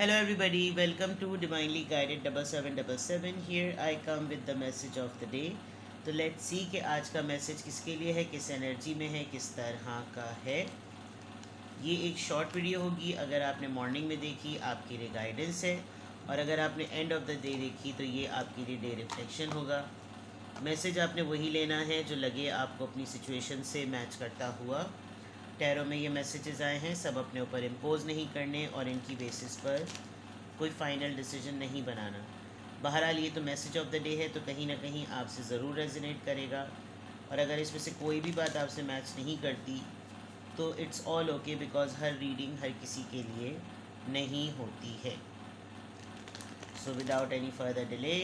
Hello everybody, welcome to Divinely Guided 7777. Here I come with the message of the day. तो let's see कि आज का message किसके लिए है, किस एनर्जी में है, किस तरह का है। ये एक शॉर्ट वीडियो होगी। अगर आपने मॉर्निंग में देखी आपके लिए गाइडेंस है, और अगर आपने एंड ऑफ द डे देखी तो ये आपके लिए डे रिफ्लेक्शन होगा। मैसेज आपने वही लेना है जो लगे आपको अपनी सिचुएशन से मैच करता हुआ। टैरो में ये मैसेजेस आए हैं, सब अपने ऊपर इम्पोज नहीं करने और इनकी बेसिस पर कोई फ़ाइनल डिसीजन नहीं बनाना। बहरहाल ये तो मैसेज ऑफ द डे है, तो कहीं ना कहीं आपसे ज़रूर रेजोनेट करेगा। और अगर इसमें से कोई भी बात आपसे मैच नहीं करती तो इट्स ऑल ओके, बिकॉज हर रीडिंग हर किसी के लिए नहीं होती है। So without any further delay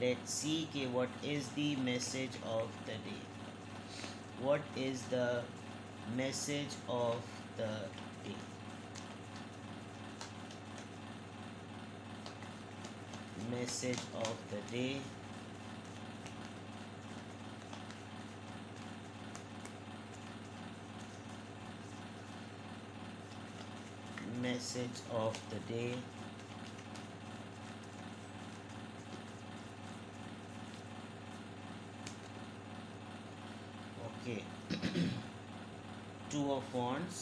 let's see कि what is the message of the day. What is the message of the day? Message of the day. Message of the day. Okay. Two of Wands,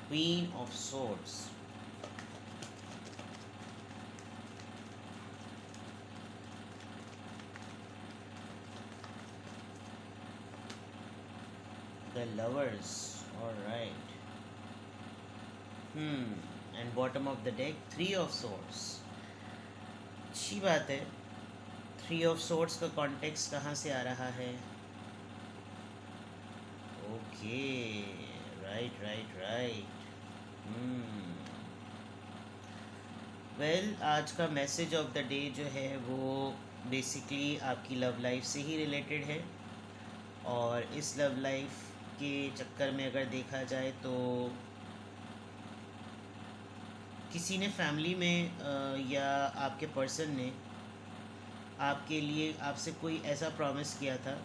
Queen of Swords, the Lovers. All right. And bottom of the deck, Three of Swords. अच्छी बात है। Three of swords का context कहाँ से आ रहा है? Okay, right right right. Well, आज का मैसेज ऑफ द डे जो है वो बेसिकली आपकी लव लाइफ से ही रिलेटेड है। और इस लव लाइफ के चक्कर में अगर देखा जाए तो किसी ने फैमिली में या आपके पर्सन ने आपके लिए आपसे कोई ऐसा प्रॉमिस किया था,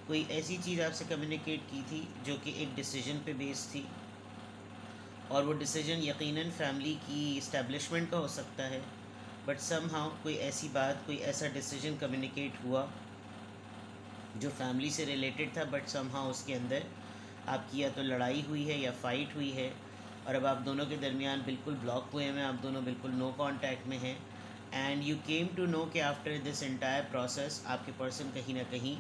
कोई ऐसी चीज़ आपसे कम्युनिकेट की थी जो कि एक डिसीजन पे बेस्ड थी, और वो डिसीजन यकीनन फैमिली की इस्टेब्लिशमेंट का हो सकता है। बट समहाउ कोई ऐसी बात, कोई ऐसा डिसीजन कम्युनिकेट हुआ जो फैमिली से रिलेटेड था, बट समहाउ उसके अंदर आपकी या तो लड़ाई हुई है या फाइट हुई है, और अब आप दोनों के दरमियान बिल्कुल ब्लॉक हुए हैं, आप दोनों बिल्कुल नो कांटेक्ट में हैं। And you came to know कि आफ्टर दिस एंटायर प्रोसेस आपके पर्सन कहीं ना कहीं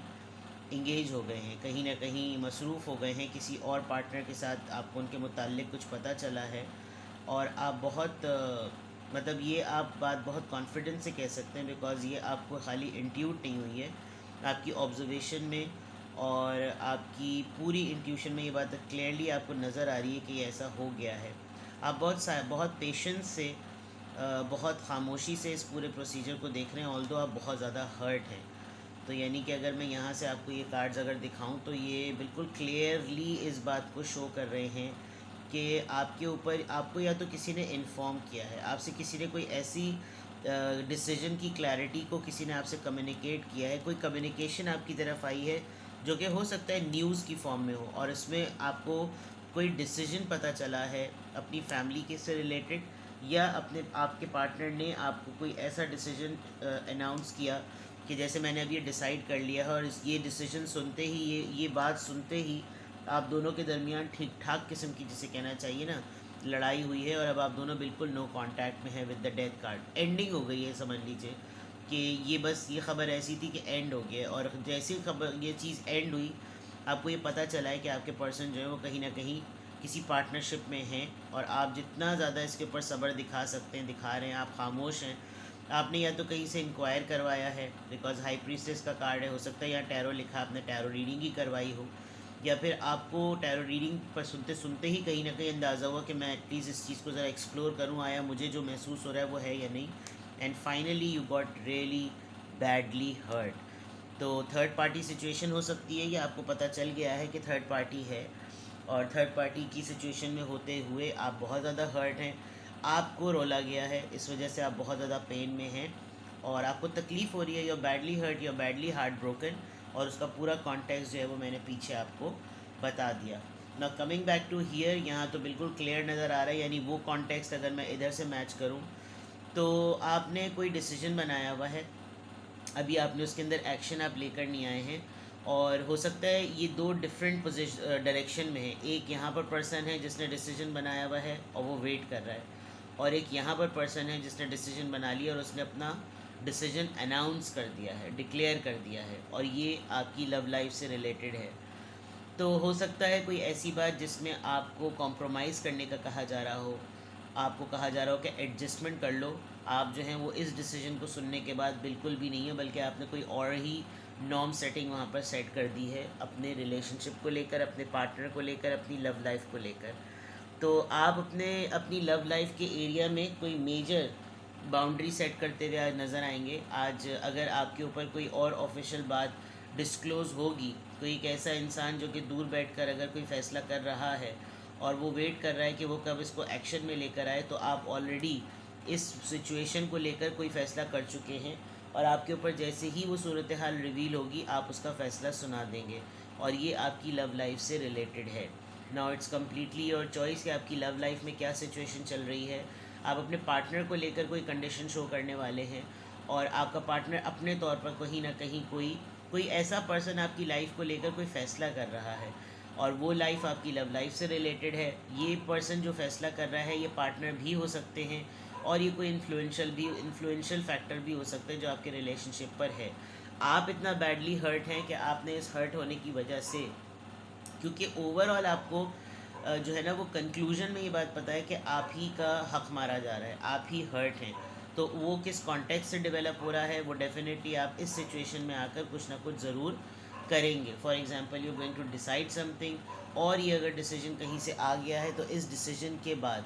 इंगेज हो गए हैं, कहीं ना कहीं मसरूफ़ हो गए हैं किसी और पार्टनर के साथ। आपको उनके मुताल्लिक़ कुछ पता चला है, और आप बहुत मतलब ये आप बात बहुत कॉन्फिडेंस से कह सकते हैं, बिकॉज़ ये आपको खाली इंट्यूट नहीं हुई है, आपकी ऑब्जर्वेशन में और आपकी पूरी इंट्यूशन में ये बात क्लियरली आपको नज़र आ रही है कि ये ऐसा हो गया है। आप बहुत पेशेंस से, बहुत खामोशी से इस पूरे प्रोसीजर को देख रहे हैं, ऑल्दो आप बहुत ज़्यादा हर्ट हैं। तो यानी कि अगर मैं यहाँ से आपको ये कार्ड्स अगर दिखाऊं तो ये बिल्कुल क्लियरली इस बात को शो कर रहे हैं कि आपके ऊपर, आपको या तो किसी ने इन्फॉर्म किया है, आपसे किसी ने कोई ऐसी डिसीजन की क्लैरिटी को किसी ने आपसे कम्युनिकेट किया है, कोई कम्युनिकेशन आपकी तरफ आई है जो कि हो सकता है न्यूज़ की फॉर्म में हो, और इसमें आपको कोई डिसीजन पता चला है अपनी फैमिली के से रिलेटेड, या अपने आपके पार्टनर ने आपको कोई ऐसा डिसीजन अनाउंस किया कि जैसे मैंने अब ये डिसाइड कर लिया है, और ये डिसीजन सुनते ही, ये बात सुनते ही आप दोनों के दरमियान ठीक ठाक किस्म की, जिसे कहना चाहिए ना, लड़ाई हुई है, और अब आप दोनों बिल्कुल नो कांटेक्ट में है। With the death card ending हो गई है, समझ लीजिए कि ये बस ये ख़बर ऐसी थी कि एंड हो गया, और जैसी खबर ये चीज़ एंड हुई, आपको ये पता चला है कि आपके पर्सन जो है वो कहीं ना कहीं किसी पार्टनरशिप में हैं, और आप जितना ज़्यादा इसके ऊपर सब्र दिखा सकते हैं दिखा रहे हैं। आप खामोश हैं। आपने या तो कहीं से इंक्वायर करवाया है, बिकॉज हाई प्रीस्टेस का कार्ड है, हो सकता है यहाँ टैरो लिखा, आपने टैरो रीडिंग ही करवाई हो, या फिर आपको टैरो रीडिंग पर सुनते सुनते ही कहीं ना कहीं अंदाज़ा हुआ कि मैं एटलीस्ट इस चीज़ को ज़रा एक्सप्लोर करूँ, आया मुझे जो महसूस हो रहा है वो है या नहीं। And finally you got really badly hurt. तो थर्ड पार्टी सिचुएशन हो सकती है, ये आपको पता चल गया है कि थर्ड पार्टी है, और थर्ड पार्टी की सिचुएशन में होते हुए आप बहुत ज़्यादा हर्ट हैं, आपको रोला गया है, इस वजह से आप बहुत ज़्यादा पेन में हैं, और आपको तकलीफ़ हो रही है, your badly hurt, your badly heart broken. और उसका पूरा कॉन्टेक्स्ट जो है वो मैंने पीछे आपको बता दिया। ना कमिंग बैक टू हियर, यहाँ तो बिल्कुल क्लियर नज़र आ रहा है, यानी वो कॉन्टेक्स्ट अगर मैं इधर से मैच करूँ तो आपने कोई डिसीजन बनाया हुआ है, अभी आपने उसके अंदर एक्शन आप लेकर नहीं आए हैं, और हो सकता है ये दो डिफरेंट पोजिशन डायरेक्शन में है। एक यहाँ पर पर्सन है जिसने डिसीजन बनाया हुआ है और वो वेट कर रहा है, और एक यहाँ पर पर्सन है जिसने डिसीजन बना लिया और उसने अपना डिसीजन अनाउंस कर दिया है, डिक्लेयर कर दिया है, और ये आपकी लव लाइफ से रिलेटेड है। तो हो सकता है कोई ऐसी बात जिसमें आपको कॉम्प्रोमाइज़ करने का कहा जा रहा हो, आपको कहा जा रहा हो कि एडजस्टमेंट कर लो। आप जो हैं वो इस डिसीजन को सुनने के बाद बिल्कुल भी नहीं है, बल्कि आपने कोई और ही नॉर्म सेटिंग वहाँ पर सेट कर दी है अपने रिलेशनशिप को लेकर, अपने पार्टनर को लेकर, अपनी लव लाइफ को लेकर। तो आप अपनी लव लाइफ के एरिया में कोई मेजर बाउंड्री सेट करते हुए आज नज़र आएंगे। आज अगर आपके ऊपर कोई और ऑफिशियल बात डिस्क्लोज़ होगी, कोई एक ऐसा इंसान जो कि दूर बैठकर अगर कोई फ़ैसला कर रहा है और वो वेट कर रहा है कि वो कब इसको एक्शन में लेकर आए, तो आप ऑलरेडी इस सिचुएशन को लेकर कोई फ़ैसला कर चुके हैं, और आपके ऊपर जैसे ही वो सूरत हाल रिवील होगी आप उसका फ़ैसला सुना देंगे, और ये आपकी लव लाइफ से रिलेटेड है। Now it's completely your choice कि आपकी लव लाइफ में क्या सिचुएशन चल रही है। आप अपने पार्टनर को लेकर कोई कंडीशन शो करने वाले हैं, और आपका पार्टनर अपने तौर पर कहीं ना कहीं कोई ऐसा पर्सन आपकी लाइफ को लेकर कोई फ़ैसला कर रहा है, और वो लाइफ आपकी लव लाइफ से रिलेटेड है। ये पर्सन जो फ़ैसला कर रहा है ये पार्टनर भी हो सकते हैं, और ये कोई इन्फ्लुएंशियल फैक्टर भी हो सकता है जो आपके रिलेशनशिप पर है। आप इतना बैडली हर्ट हैं कि आपने इस हर्ट होने की वजह से, क्योंकि ओवरऑल आपको जो है ना वो कंक्लूजन में ये बात पता है कि आप ही का हक मारा जा रहा है, आप ही हर्ट हैं। तो वो किस कॉन्टेक्स्ट से डेवलप हो रहा है वो डेफिनेटली आप इस सिचुएशन में आकर कुछ ना कुछ ज़रूर करेंगे। For example you going to decide something, और ये अगर डिसीजन कहीं से आ गया है तो इस डिसीजन के बाद,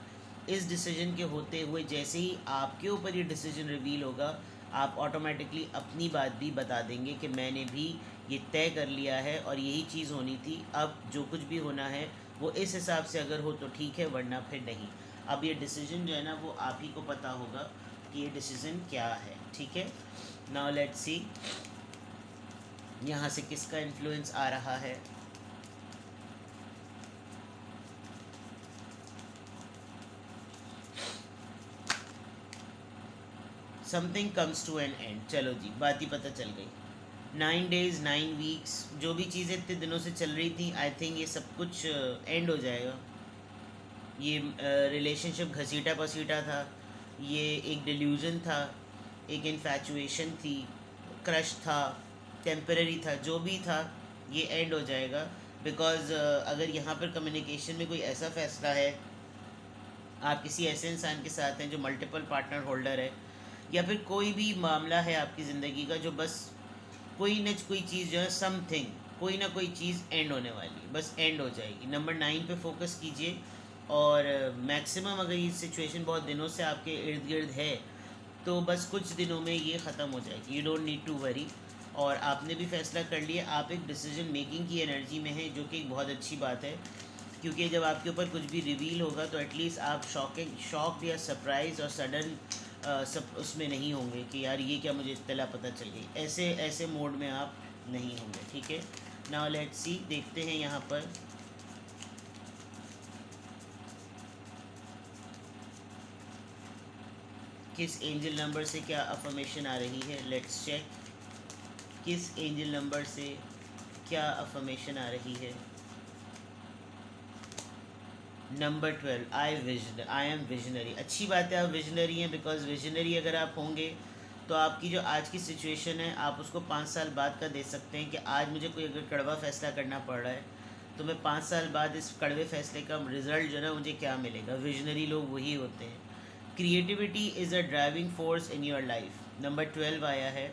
इस डिसीजन के होते हुए जैसे ही आपके ऊपर ये डिसीजन रिवील होगा, आप ऑटोमेटिकली अपनी बात भी बता देंगे कि मैंने भी ये तय कर लिया है और यही चीज़ होनी थी, अब जो कुछ भी होना है वो इस हिसाब से अगर हो तो ठीक है, वरना फिर नहीं। अब ये डिसीजन जो है ना वो आप ही को पता होगा कि ये डिसीजन क्या है, ठीक है। नाउ लेट्स सी यहाँ से किसका इन्फ्लुएंस आ रहा है। Something comes to an end, चलो जी बात ही पता चल गई। 9 days 9 weeks, जो भी चीज़ें इतने दिनों से चल रही थी, आई थिंक ये सब कुछ एंड हो जाएगा। ये रिलेशनशिप घसीटा पसीटा था, ये एक डिल्यूजन था, एक इन्फैचुएशन थी, क्रश था, टेम्पररी था, जो भी था ये एंड हो जाएगा। बिकॉज़ अगर यहाँ पर कम्युनिकेशन में कोई ऐसा फ़ैसला है, आप किसी ऐसे इंसान के साथ हैं जो मल्टीपल पार्टनर होल्डर है, या फिर कोई भी मामला है आपकी ज़िंदगी का जो बस कोई न कोई चीज़ जो है समथिंग, कोई ना कोई चीज़ एंड होने वाली, बस एंड हो जाएगी। नंबर 9 पे फोकस कीजिए, और मैक्सिमम अगर ये सिचुएशन बहुत दिनों से आपके इर्द गिर्द है तो बस कुछ दिनों में ये ख़त्म हो जाएगी, you don't need to worry. और आपने भी फैसला कर लिया, आप एक डिसीजन मेकिंग की एनर्जी में हैं, जो कि एक बहुत अच्छी बात है, क्योंकि जब आपके ऊपर कुछ भी रिवील होगा तो एटलीस्ट आप शॉक्ड या सरप्राइज और सडन सब उसमें नहीं होंगे कि यार ये क्या, मुझे इत्तला पता चल गई, ऐसे मोड में आप नहीं होंगे, ठीक है। नाउ लेट्स सी, देखते हैं यहाँ पर किस एंजल नंबर से क्या अफर्मेशन आ रही है। लेट्स चेक किस एंजल नंबर से क्या अफर्मेशन आ रही है। Number 12, I am visionary. अच्छी बात है, आप विजनरी हैं, बिकॉज विजनरी अगर आप होंगे तो आपकी जो आज की सिचुएशन है आप उसको 5 साल बाद का दे सकते हैं कि आज मुझे कोई अगर कड़वा फैसला करना पड़ रहा है तो मैं 5 साल बाद इस कड़वे फैसले का रिज़ल्ट जो है ना मुझे क्या मिलेगा। विजनरी लोग वही होते हैं। Creativity is a driving force in your life. Number 12 आया है,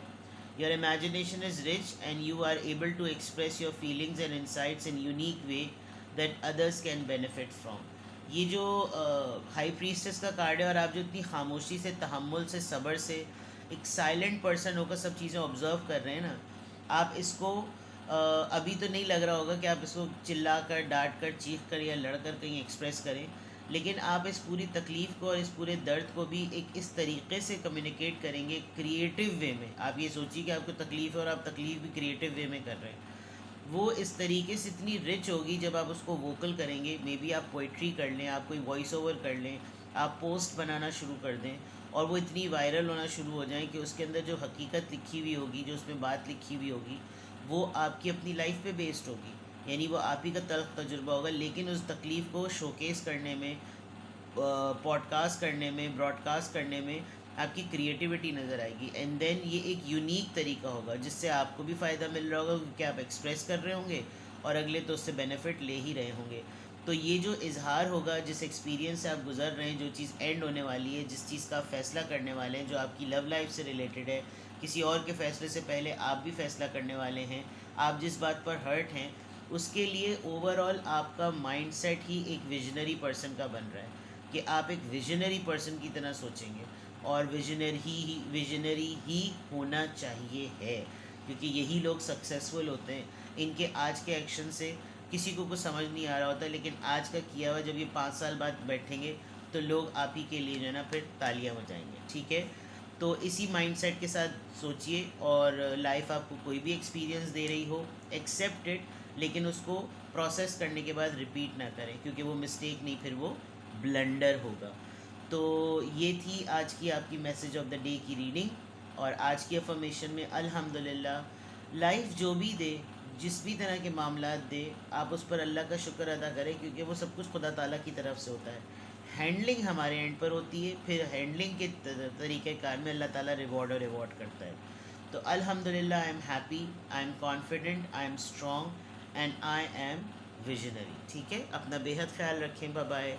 your imagination is rich and you are able to express your feelings and insights in unique way that others can benefit from. ये जो high priestess का card है, और आप जो इतनी खामोशी से, तहम्मुल से, सब्र से एक साइलेंट पर्सन होकर सब चीज़ें ऑब्जर्व कर रहे हैं ना, आप इसको अभी तो नहीं लग रहा होगा कि आप इसको चिल्ला कर, डांट कर, चीख कर या लड़ कर कहीं एक्सप्रेस करें, लेकिन आप इस पूरी तकलीफ़ को और इस पूरे दर्द को भी एक इस तरीके से कम्युनिकेट करेंगे क्रिएटिव वे में। आप ये सोचिए कि आपको तकलीफ़ है और आप तकलीफ़ भी क्रिएटिव वे में कर रहे हैं। वो इस तरीके से इतनी रिच होगी जब आप उसको वोकल करेंगे। मे बी आप पोइट्री कर लें, आप कोई वॉइस ओवर कर लें, आप पोस्ट बनाना शुरू कर दें और वो इतनी वायरल होना शुरू हो जाए कि उसके अंदर जो हकीकत लिखी हुई होगी, जो उसमें बात लिखी हुई होगी, वो आपकी अपनी लाइफ पे बेस्ड होगी। यानी वो आप ही का तल्ख तजुर्बा होगा, लेकिन उस तकलीफ़ को शोकेस करने में, पॉडकास्ट करने में, ब्रॉडकास्ट करने में आपकी क्रिएटिविटी नज़र आएगी। एंड देन ये एक यूनिक तरीका होगा जिससे आपको भी फ़ायदा मिल रहा होगा, क्योंकि आप एक्सप्रेस कर रहे होंगे और अगले तो उससे बेनिफिट ले ही रहे होंगे। तो ये जो इजहार होगा, जिस एक्सपीरियंस से आप गुजर रहे हैं, जो चीज़ एंड होने वाली है, जिस चीज़ का आप फैसला करने वाले हैं, जो आपकी लव लाइफ से रिलेटेड है, किसी और के फैसले से पहले आप भी फैसला करने वाले हैं, आप जिस बात पर हर्ट हैं, उसके लिए ओवरऑल आपका माइंडसेट ही एक विजनरी पर्सन का बन रहा है कि आप एक विजनरी पर्सन की तरह सोचेंगे। और विजनरी ही होना चाहिए है, क्योंकि यही लोग सक्सेसफुल होते हैं। इनके आज के एक्शन से किसी को कुछ समझ नहीं आ रहा होता, लेकिन आज का किया हुआ जब ये 5 साल बाद बैठेंगे तो लोग आप ही के लिए जो है ना फिर तालियां बजाएंगे। ठीक है, तो इसी माइंडसेट के साथ सोचिए, और लाइफ आपको कोई भी एक्सपीरियंस दे रही हो, एक्सेप्ट इट, लेकिन उसको प्रोसेस करने के बाद रिपीट ना करें, क्योंकि वो मिस्टेक नहीं, फिर वो ब्लंडर होगा। तो ये थी आज की आपकी मैसेज ऑफ द डे की रीडिंग। और आज की अफर्मेशन में अल्हम्दुलिल्लाह, लाइफ जो भी दे, जिस भी तरह के मामलात दे, आप उस पर अल्लाह का शुक्र अदा करें, क्योंकि वो सब कुछ खुदा ताला की तरफ से होता है। हैंडलिंग हमारे एंड पर होती है, फिर हैंडलिंग के तरीक़ेकार में अल्लाह ताला रिवॉर्ड करता है। तो अल्हम्दुलिल्लाह, I am happy, I am confident, I am strong and I am visionary. ठीक है, अपना बेहद ख्याल रखें। Bye bye.